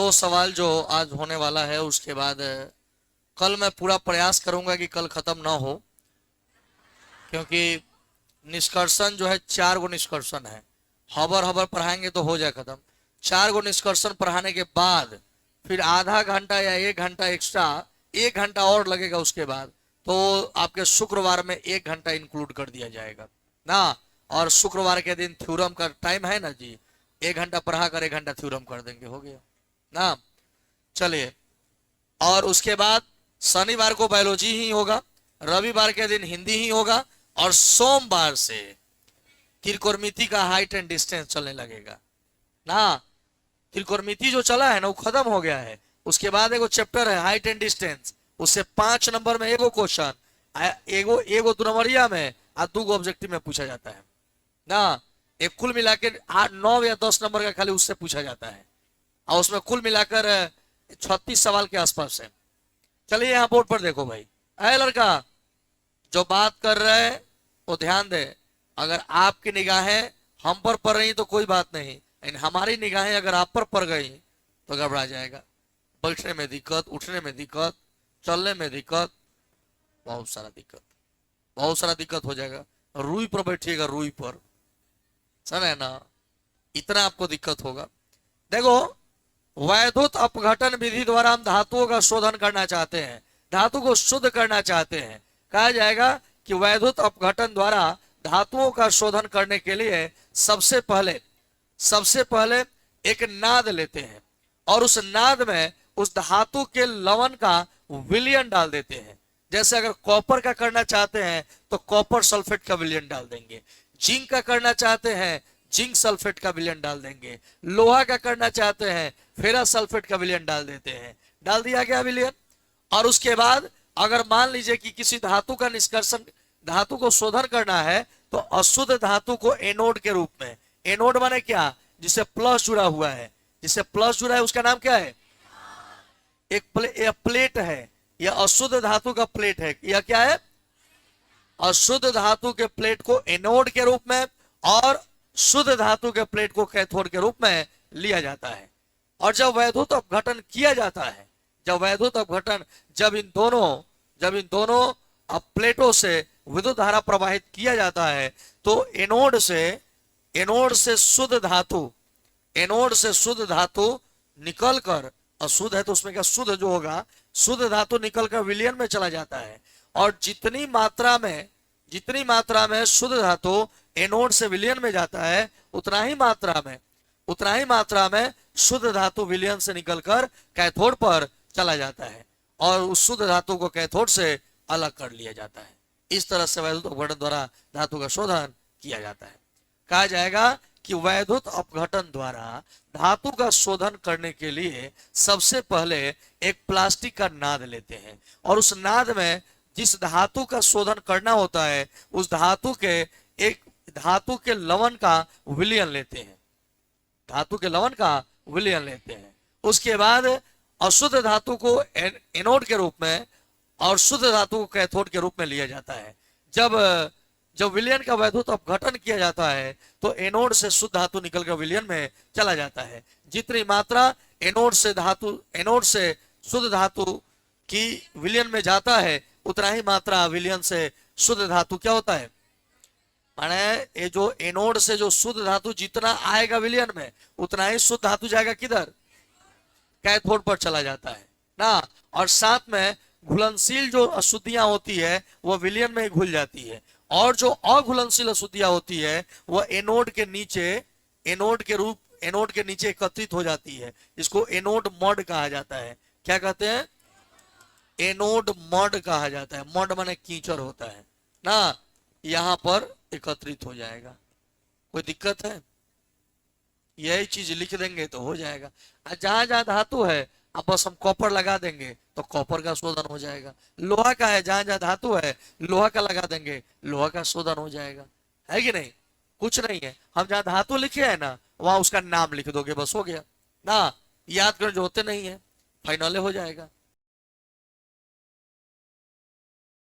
दो सवाल जो आज होने वाला है उसके बाद कल मैं पूरा प्रयास करूंगा कि कल खत्म ना हो, क्योंकि निष्कर्षण जो है 4 गो निष्कर्षण है। हबर हबर पढ़ाएंगे तो हो जाए खत्म। 4 गो निष्कर्षण पढ़ाने के बाद फिर आधा घंटा या 1 घंटा एक्स्ट्रा, 1 घंटा और लगेगा उसके बाद, तो आपके शुक्रवार में 1 घंटा इंक्लूड कर दिया जाएगा ना। और शुक्रवार के दिन थ्योरम का टाइम है ना जी, 1 घंटा पढ़ा कर 1 घंटा थ्योरम कर देंगे, हो गया ना। चलिए, और उसके बाद शनिवार को बायोलॉजी ही होगा, रविवार के दिन हिंदी ही होगा, और सोमवार से त्रिकोणमिति का हाइट एंड डिस्टेंस चलने लगेगा ना। त्रिकोणमिति जो चला है ना वो खत्म हो गया है। उसके बाद एगो चैप्टर है हाइट एंड डिस्टेंस, उससे 5 नंबर में एगो क्वेश्चन, एगो एगो 2 नंबरिया में और 2 गो ऑब्जेक्टिव में पूछा जाता है ना। एक कुल मिलाकर 8 9 या 10 नंबर का खाली उससे पूछा जाता है, और उसमें कुल मिलाकर 36 सवाल के आसपास है। चलिए यहाँ बोर्ड पर देखो भाई, अरे लड़का जो बात कर रहे हैं वो ध्यान दे। अगर आपकी निगाहें हम पर पड़ रही तो कोई बात नहीं, लेकिन हमारी निगाहें अगर आप पर पड़ गई तो घबरा जाएगा। बैठने में दिक्कत, उठने में दिक्कत, चलने में दिक्कत, बहुत सारा दिक्कत, बहुत सारा दिक्कत हो जाएगा। रूई पर बैठिएगा, रूई पर, समझे ना, इतना आपको दिक्कत होगा। देखो, वैद्युत अपघटन विधि द्वारा हम धातुओं का शोधन करना चाहते हैं, धातु को शुद्ध करना चाहते हैं। कहा जाएगा कि वैद्युत अपघटन द्वारा धातुओं का शोधन करने के लिए सबसे पहले एक नाद लेते हैं, और उस नाद में उस धातु के लवण का विलयन डाल देते हैं। जैसे अगर कॉपर का करना चाहते हैं तो कॉपर सल्फेट का विलयन डाल देंगे, जिंक का करना चाहते हैं जिंक सल्फेट का विलयन डाल देंगे, लोहा का करना चाहते हैं फेरस सल्फेट का विलयन डाल देते हैं। डाल दिया गया विलयन। और उसके बाद अगर मान लीजिए कि किसी धातु का निष्कर्षण, धातु को शोधन करना है, तो अशुद्ध धातु को एनोड के रूप में, एनोड माने क्या, जिससे प्लस जुड़ा हुआ है, जिससे प्लस जुड़ा है उसका नाम क्या है, एक प्लेट है, यह अशुद्ध धातु का प्लेट है। यह क्या है, अशुद्ध धातु के प्लेट को एनोड के रूप में और शुद्ध धातु के प्लेट को कैथोड के रूप में लिया जाता है। और जब वैद्युत अपघटन किया जाता है, जब इन दोनों प्लेटों से विद्युत धारा प्रवाहित किया जाता है, तो एनोड से शुद्ध धातु निकलकर, अशुद्ध है तो उसमें क्या, शुद्ध जो होगा, शुद्ध धातु निकलकर विलयन में चला जाता है। और जितनी मात्रा में शुद्ध धातु एनोड से विलयन में जाता है, उतना ही मात्रा में शुद्ध धातु विलयन से निकलकर कैथोड पर चला जाता है, और उस शुद्ध धातु को कैथोड से अलग कर लिया जाता है। इस तरह से वैद्युत अपघटन द्वारा धातु का शोधन किया जाता है। कहा जाएगा कि वैद्युत अपघटन द्वारा धातु का शोधन करने के लिए सबसे पहले एक प्लास्टिक का नाद लेते हैं, और उस नाद में जिस धातु का शोधन करना होता है उस धातु के लवण का विलयन लेते हैं। उसके बाद अशुद्ध धातु को एनोड के रूप में और शुद्ध धातु को कैथोड के रूप में लिया जाता है। जब विलयन का वैद्युत अपघटन किया जाता है तो एनोड से शुद्ध धातु निकलकर विलयन में चला जाता है। जितनी मात्रा एनोड से शुद्ध धातु की विलयन में जाता है, उतना ही मात्रा विलयन से शुद्ध धातु क्या होता है, माने ये जो एनोड से जो शुद्ध धातु जितना आएगा विलयन में, उतना ही शुद्ध धातु जाएगा किधर, कैथोड पर चला जाता है ना। और साथ में घुलनशील जो अशुद्धियां होती है वह विलयन में घुल जाती है, और जो अघुलनशील अशुद्धियां होती है वह एनोड के नीचे एकत्रित हो जाती है। इसको एनोड मड कहा जाता है। क्या कहते हैं, एनोड मड कहा जाता है। मड माने कीचड़ होता है ना, यहां पर एकत्रित हो जाएगा। कोई दिक्कत है, यही चीज लिख देंगे तो हो जाएगा। जहां जहां धातु है अब बस हम कॉपर लगा देंगे तो कॉपर का शोधन हो जाएगा। लोहा का है, जहां जहां धातु है लोहा का लगा देंगे, लोहा का शोधन हो जाएगा। है कि नहीं, कुछ नहीं है। हम जहां धातु लिखे है ना वहां उसका नाम लिख दोगे, बस हो गया ना। याद करने जो होते नहीं है, फाइनल हो जाएगा।